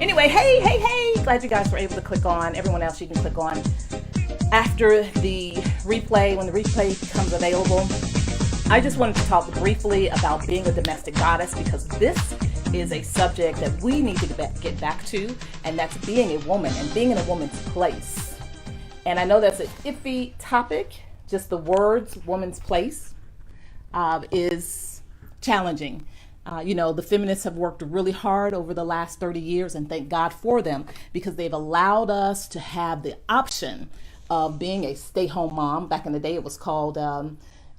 Anyway, hey, glad you guys were able to click on. Everyone else, you can click on after the replay, when the replay becomes available. I just wanted to talk briefly about being a domestic goddess, because this is a subject that we need to get back to, and that's being a woman and being in a woman's place. And I know that's an iffy topic, just the words woman's place is challenging. The feminists have worked really hard over the last 30 years, and thank God for them, because they've allowed us to have the option of being a stay-home mom. Back in the day, it was called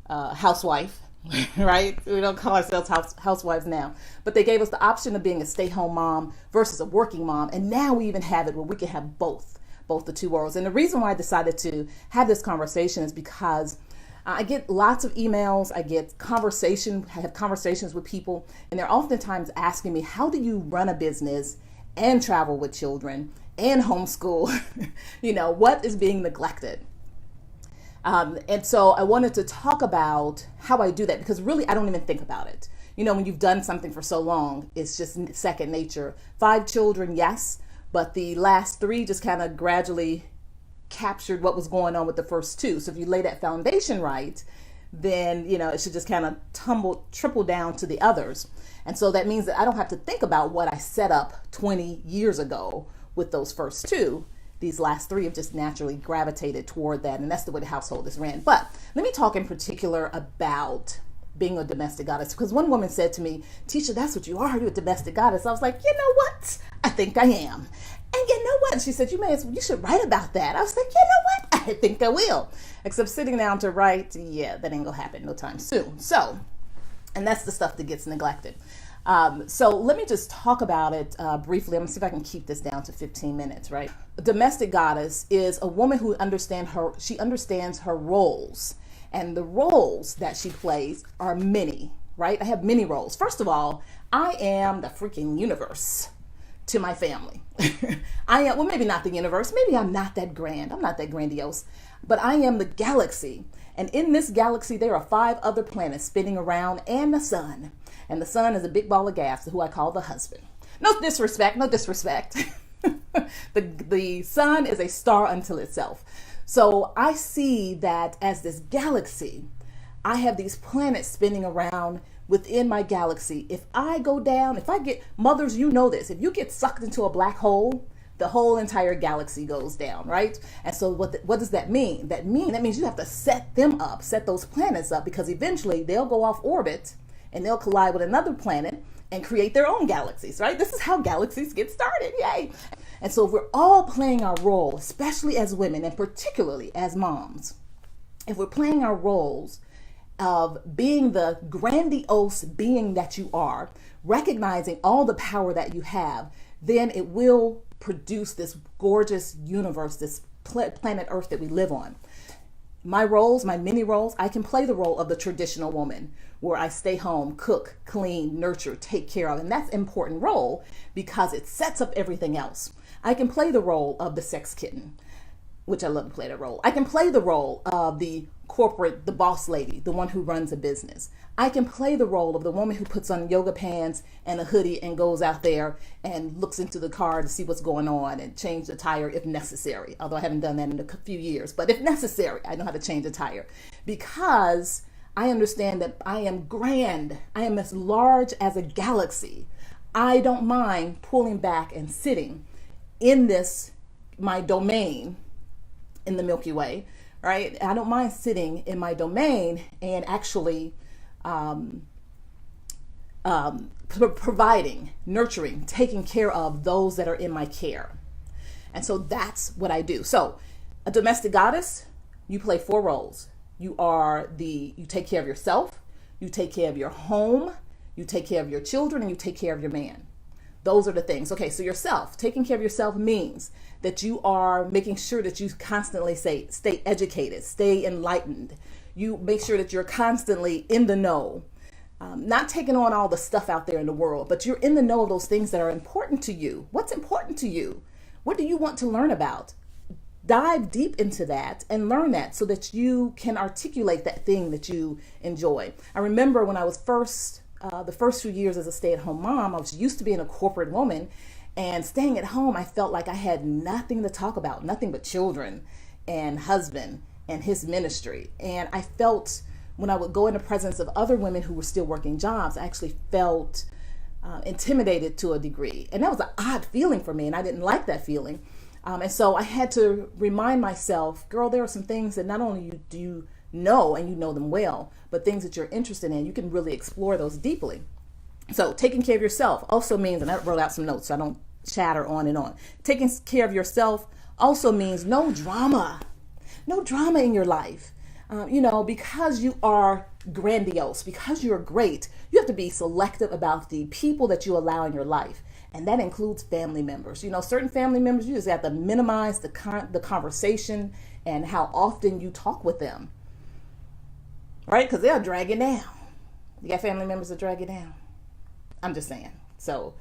housewife, right? We don't call ourselves housewives now, but they gave us the option of being a stay-home mom versus a working mom. And now we even have it where we can have both the two worlds. And the reason why I decided to have this conversation is because I get lots of emails, I have conversations with people, and they're oftentimes asking me, how do you run a business and travel with children and homeschool? What is being neglected? And so I wanted to talk about how I do that, because really I don't even think about it. When you've done something for so long, it's just second nature. 5 children, yes, but the last 3 just kind of gradually captured what was going on with the first 2. So if you lay that foundation right, then it should just kind of triple down to the others. And so that means that I don't have to think about what I set up 20 years ago with those first 2. These last 3 have just naturally gravitated toward that, and that's the way the household is ran. But let me talk in particular about being a domestic goddess, because one woman said to me, Teisha, that's what you are, you're a domestic goddess. I was like, you know what? I think I am. And you know what? She said, you should write about that. I was like, you know what? I think I will. Except sitting down to write, that ain't gonna happen no time soon. So, and that's the stuff that gets neglected. So let me just talk about it briefly. I'm gonna see if I can keep this down to 15 minutes, right? A domestic goddess is a woman who understands her roles. And the roles that she plays are many, right? I have many roles. First of all, I am the freaking universe to my family. Maybe not the universe. Maybe I'm not that grand. I'm not that grandiose, but I am the galaxy. And in this galaxy, there are 5 other planets spinning around, and the sun. And the sun is a big ball of gas, who I call the husband. No disrespect. The sun is a star unto itself. So I see that as this galaxy, I have these planets spinning around within my galaxy. If I go down, mothers, this, if you get sucked into a black hole, the whole entire galaxy goes down, right? And so what does that mean? That means you have to set those planets up, because eventually they'll go off orbit and they'll collide with another planet and create their own galaxies, right? This is how galaxies get started, yay! And so if we're all playing our role, especially as women and particularly as moms, if we're playing our roles of being the grandiose being that you are, recognizing all the power that you have, then it will produce this gorgeous universe, this planet Earth that we live on. My many roles, I can play the role of the traditional woman, where I stay home, cook, clean, nurture, take care of. And that's an important role because it sets up everything else. I can play the role of the sex kitten, which I love to play that role. I can play the role of the boss lady, the one who runs a business. I can play the role of the woman who puts on yoga pants and a hoodie and goes out there and looks into the car to see what's going on and change the tire if necessary. Although I haven't done that in a few years, but if necessary, I know how to change the tire, because I understand that I am grand. I am as large as a galaxy. I don't mind pulling back and sitting in my domain in the Milky Way, right? I don't mind sitting in my domain and actually providing, nurturing, taking care of those that are in my care. And so that's what I do. So a domestic goddess, you play 4 roles. You take care of yourself, you take care of your home, you take care of your children, and you take care of your man. Those are the things. Okay, so taking care of yourself means that you are making sure that you constantly stay educated, stay enlightened. You make sure that you're constantly in the know, not taking on all the stuff out there in the world, but you're in the know of those things that are important to you. What's important to you? What do you want to learn about? Dive deep into that and learn that so that you can articulate that thing that you enjoy. I remember when I was the first few years as a stay-at-home mom, I was used to being a corporate woman, And staying at home, I felt like I had nothing to talk about, nothing but children and husband and his ministry. And I felt when I would go in the presence of other women who were still working jobs, I actually felt intimidated to a degree. And that was an odd feeling for me, and I didn't like that feeling. And so I had to remind myself, girl, there are some things that not only do you know, and you know them well, but things that you're interested in, you can really explore those deeply. So taking care of yourself also means, and I wrote out some notes so I don't chatter on and on. Taking care of yourself also means no drama in your life. Because you are grandiose, because you're great, you have to be selective about the people that you allow in your life. And that includes family members. Certain family members, you just have to minimize the conversation and how often you talk with them. Right? Because they'll drag you down. You got family members that drag you down. I'm just saying. So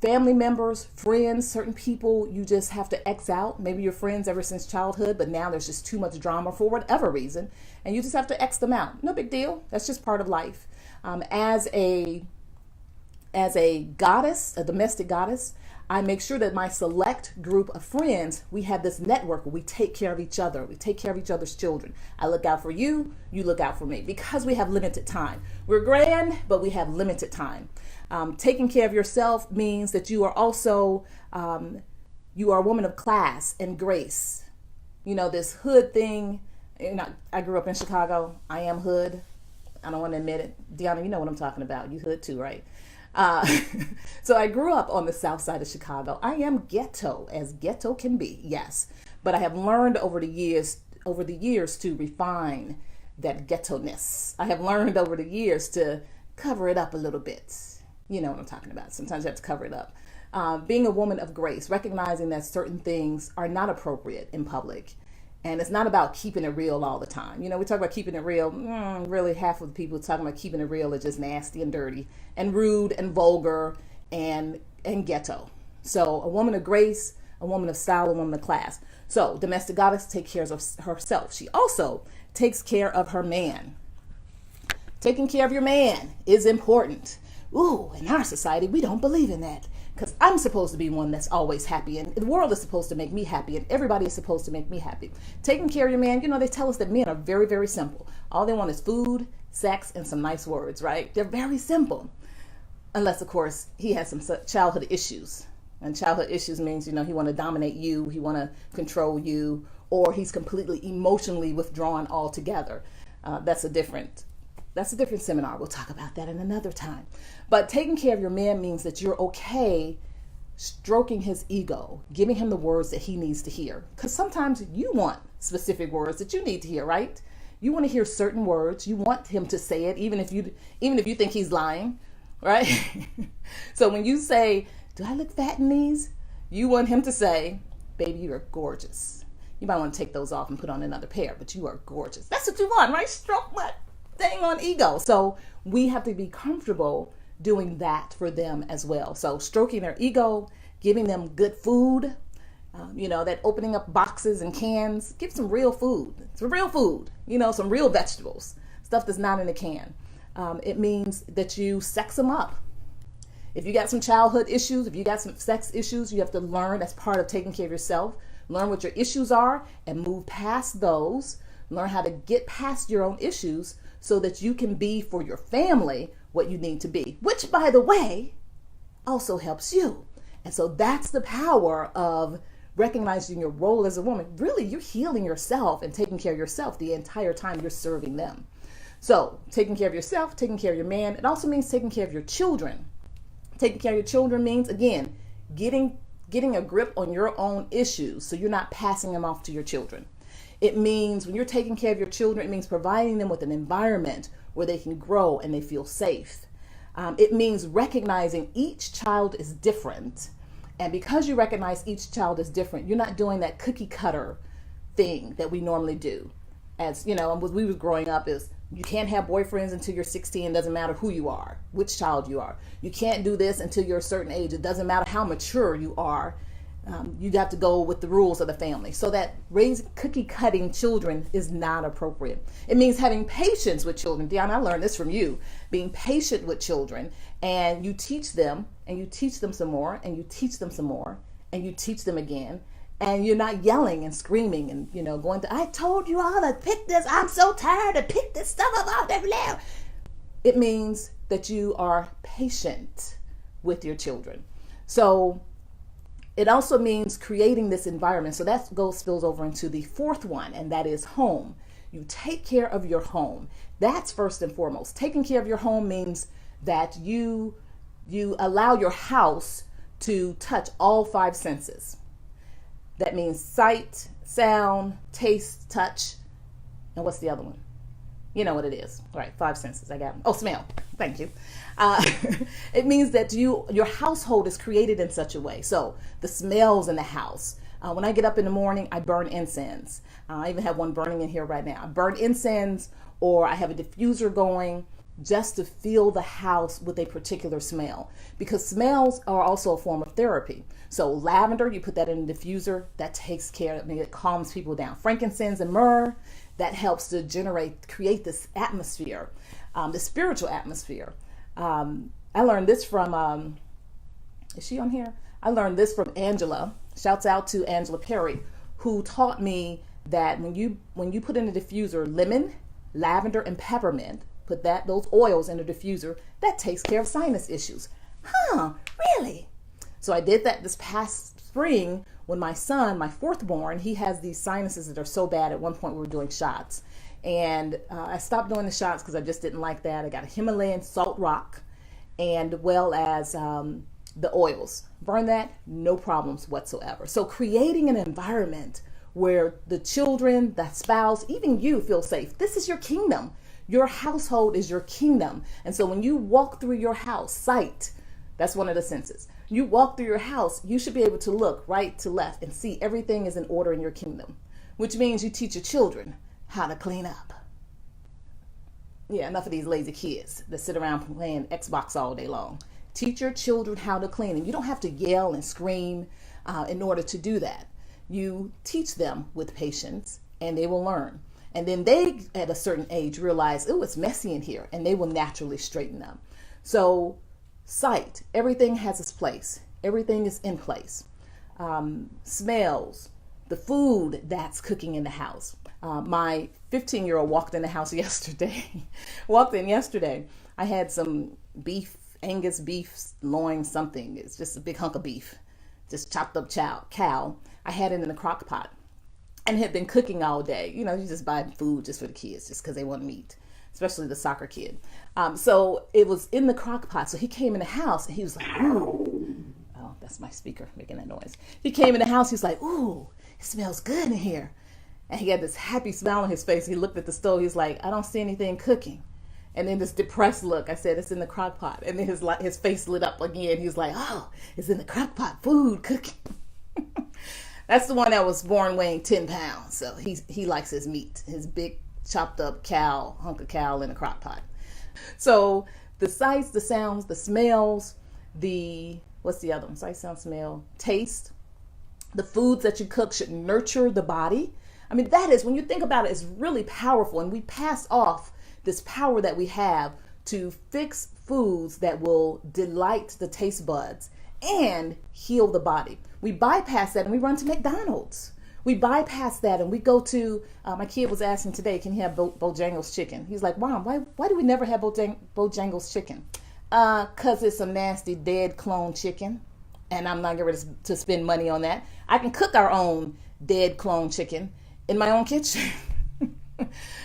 family members, friends, certain people you just have to X out. Maybe you're friends ever since childhood, but now there's just too much drama for whatever reason. And you just have to X them out. No big deal. That's just part of life. As a goddess, a domestic goddess, I make sure that my select group of friends, we have this network where we take care of each other. We take care of each other's children. I look out for you, you look out for me, because we have limited time. We're grand, but we have limited time. Taking care of yourself means that you are also, you are a woman of class and grace. This hood thing, I grew up in Chicago. I am hood. I don't want to admit it. Deanna, you know what I'm talking about. You hood too, right? So I grew up on the south side of Chicago. I am ghetto, as ghetto can be, yes. But I have learned over the years to refine that ghetto-ness. I have learned over the years to cover it up a little bit. You know what I'm talking about. Sometimes you have to cover it up. Being a woman of grace, recognizing that certain things are not appropriate in public. And it's not about keeping it real all the time. We talk about keeping it real. Really, half of the people talking about keeping it real are just nasty and dirty and rude and vulgar and ghetto. So a woman of grace, a woman of style, a woman of class. So domestic goddess takes care of herself. She also takes care of her man. Taking care of your man is important. Ooh, in our society, we don't believe in that. Because I'm supposed to be one that's always happy, and the world is supposed to make me happy, and everybody is supposed to make me happy. Taking care of your man, they tell us that men are very, very simple. All they want is food, sex, and some nice words, right? They're very simple. Unless, of course, he has some childhood issues. And childhood issues means, he want to dominate you, he want to control you, or he's completely emotionally withdrawn altogether. That's a different seminar. We'll talk about that in another time. But taking care of your man means that you're okay stroking his ego, giving him the words that he needs to hear. Because sometimes you want specific words that you need to hear, right? You want to hear certain words. You want him to say it, even if you think he's lying, right? So when you say, "Do I look fat in these?" you want him to say, "Baby, you are gorgeous. You might want to take those off and put on another pair, but you are gorgeous." That's what you want, right? Stroke what? Thing on ego. So we have to be comfortable doing that for them as well. So stroking their ego, giving them good food, that opening up boxes and cans, give some real food. Some real food, some real vegetables, stuff that's not in a can. It means that you sex them up. If you got some childhood issues, if you got some sex issues, you have to learn as part of taking care of yourself, learn what your issues are and move past those, learn how to get past your own issues so that you can be for your family what you need to be, which, by the way, also helps you. And so that's the power of recognizing your role as a woman. Really, you're healing yourself and taking care of yourself the entire time you're serving them. So taking care of yourself, taking care of your man, it also means taking care of your children. Taking care of your children means, again, getting a grip on your own issues so you're not passing them off to your children. It means when you're taking care of your children, it means providing them with an environment where they can grow and they feel safe. It means recognizing each child is different. And because you recognize each child is different, you're not doing that cookie cutter thing that we normally do. As when we was growing up, is you can't have boyfriends until you're 16. It doesn't matter who you are, which child you are. You can't do this until you're a certain age. It doesn't matter how mature you are. You have to go with the rules of the family. So that raising cookie cutting children is not appropriate. It means having patience with children. Deanna, I learned this from you. Being patient with children, and you teach them, and you teach them some more, and you teach them some more, and you teach them again. And you're not yelling and screaming and, going to, I told you all to pick this. I'm so tired to pick this stuff up off that floor. It means that you are patient with your children. So it also means creating this environment. So that spills over into the fourth one, and that is home. You take care of your home. That's first and foremost. Taking care of your home means that you allow your house to touch all five senses. That means sight, sound, taste, touch, and what's the other one? You know what it is. All right, five senses. I got them. Oh, smell. Thank you. It means that your household is created in such a way. So the smells in the house. When I get up in the morning, I burn incense. I even have one burning in here right now. I burn incense, or I have a diffuser going just to fill the house with a particular smell, because smells are also a form of therapy. So lavender, you put that in a diffuser, that takes care of it, calms people down. Frankincense and myrrh, that helps to create this atmosphere, the spiritual atmosphere. I learned this from, is she on here? I learned this from Angela. Shouts out to Angela Perry, who taught me that when you put in a diffuser lemon, lavender, and peppermint, put those oils in a diffuser, that takes care of sinus issues. Huh, really? So I did that this past spring when my son, my fourth born, he has these sinuses that are so bad. At one point we were doing shots, and I stopped doing the shots because I just didn't like that. I got a Himalayan salt rock, and well as the oils. Burn that, no problems whatsoever. So creating an environment where the children, the spouse, even you feel safe. This is your kingdom. Your household is your kingdom. And so when you walk through your house, sight, that's one of the senses. You walk through your house, you should be able to look right to left and see everything is in order in your kingdom, which means you teach your children how to clean up. Yeah, enough of these lazy kids that sit around playing Xbox all day long. Teach your children how to clean, and you don't have to yell and scream in order to do that. You teach them with patience, and they will learn. And then they, at a certain age, realize, oh, it's messy in here, and they will naturally straighten up. So sight, everything has its place. Everything is in place. Smells, the food that's cooking in the house. My 15-year-old walked in the house yesterday. I had some beef, Angus beef, loin something. It's just a big hunk of beef, just chopped up cow. I had it in a crock pot and had been cooking all day. You just buy food just for the kids, just because they want to eat, especially the soccer kid. So it was in the crock pot. So he came in the house and he was like, ooh. Oh, that's my speaker making that noise. He came in the house. He's like, ooh, it smells good in here. And he had this happy smile on his face. He looked at the stove. He's like, I don't see anything cooking. And then this depressed look. I said, it's in the crock pot. And then his face lit up again. He was like, oh, it's in the crock pot, food, cooking. That's the one that was born weighing 10 pounds. So he likes his meat, his big chopped up hunk of cow in a crock pot. So the sights, the sounds, the smells, what's the other one? Sight, sound, smell, taste. The foods that you cook should nurture the body. I mean, that is, when you think about it, it's really powerful. And we pass off this power that we have to fix foods that will delight the taste buds and heal the body. We bypass that and we run to McDonald's. We bypass that and we go to, my kid was asking today, can he have Bojangles chicken? He's like, Mom, why do we never have Bojangles chicken? Because it's a nasty dead clone chicken, and I'm not ready to spend money on that. I can cook our own dead clone chicken in my own kitchen.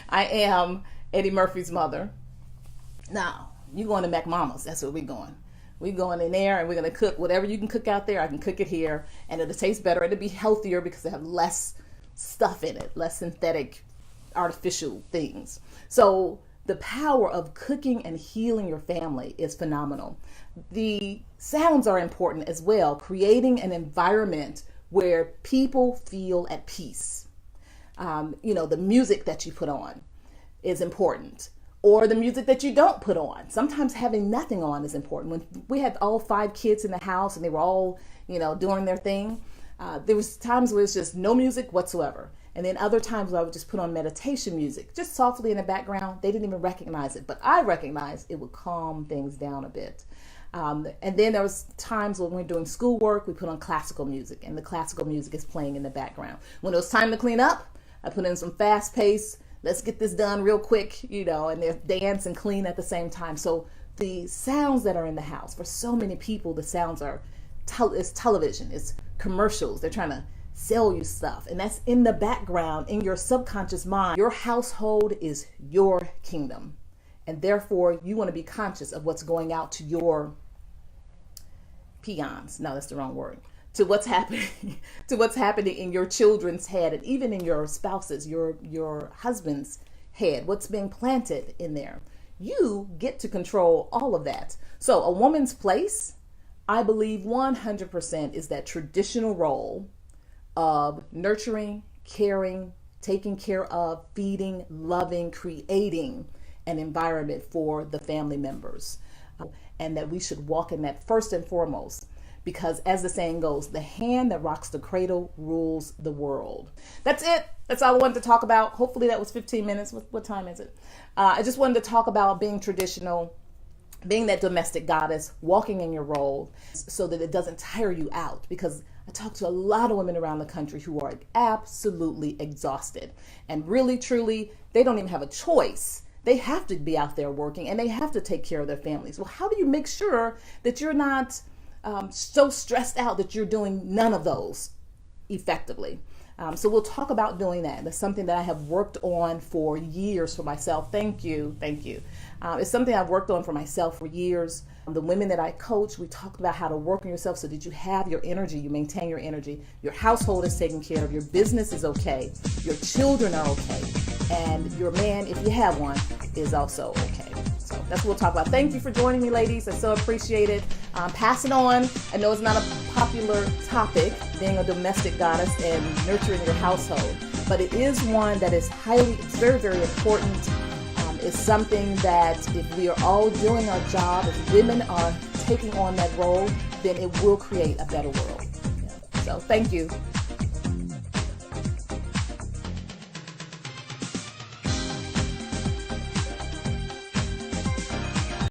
I am Eddie Murphy's mother. Now, you going to McMama's, that's where we're going. We're going in there and we're going to cook whatever you can cook out there. I can cook it here, and it'll taste better. It'll be healthier because it have less stuff in it, less synthetic, artificial things. So the power of cooking and healing your family is phenomenal. The sounds are important as well, creating an environment where people feel at peace. The music that you put on is important, or the music that you don't put on. Sometimes having nothing on is important. When we had all 5 kids in the house and they were all, doing their thing, There was times where it's just no music whatsoever. And then other times where I would just put on meditation music, just softly in the background. They didn't even recognize it, but I recognized it would calm things down a bit. And then there was times when we were doing schoolwork, we put on classical music, and the classical music is playing in the background. When it was time to clean up, I put in some fast pace, let's get this done real quick, and they dance and clean at the same time. So the sounds that are in the house, for so many people, the sounds are, it's television, it's commercials, they're trying to sell you stuff, and that's in the background in your subconscious mind. Your household is your kingdom, and therefore you want to be conscious of what's going out to your peons. No, that's the wrong word. To what's happening, to what's happening in your children's head, and even in your spouse's, your husband's head. What's being planted in there? You get to control all of that. So a woman's place, I believe 100%, is that traditional role of nurturing, caring, taking care of, feeding, loving, creating an environment for the family members. And that we should walk in that first and foremost, because as the saying goes, the hand that rocks the cradle rules the world. That's it. That's all I wanted to talk about. Hopefully that was 15 minutes. What time is it? I just wanted to talk about being traditional, being that domestic goddess, walking in your role so that it doesn't tire you out, because I talk to a lot of women around the country who are absolutely exhausted, and really, truly, they don't even have a choice. They have to be out there working, and they have to take care of their families. Well, how do you make sure that you're not so stressed out that you're doing none of those effectively? So we'll talk about doing that. That's something that I have worked on for years for myself. Thank you. It's something I've worked on for myself for years. The women that I coach, we talked about how to work on yourself so that you have your energy, you maintain your energy, your household is taken care of, your business is okay, your children are okay, and your man, if you have one, is also okay. So that's what we'll talk about. Thank you for joining me, ladies. I so appreciate it. Pass it on. I know it's not a popular topic, being a domestic goddess and nurturing your household, but it is one that is it's very, very important. It's something that if we are all doing our job, if women are taking on that role, then it will create a better world. So thank you.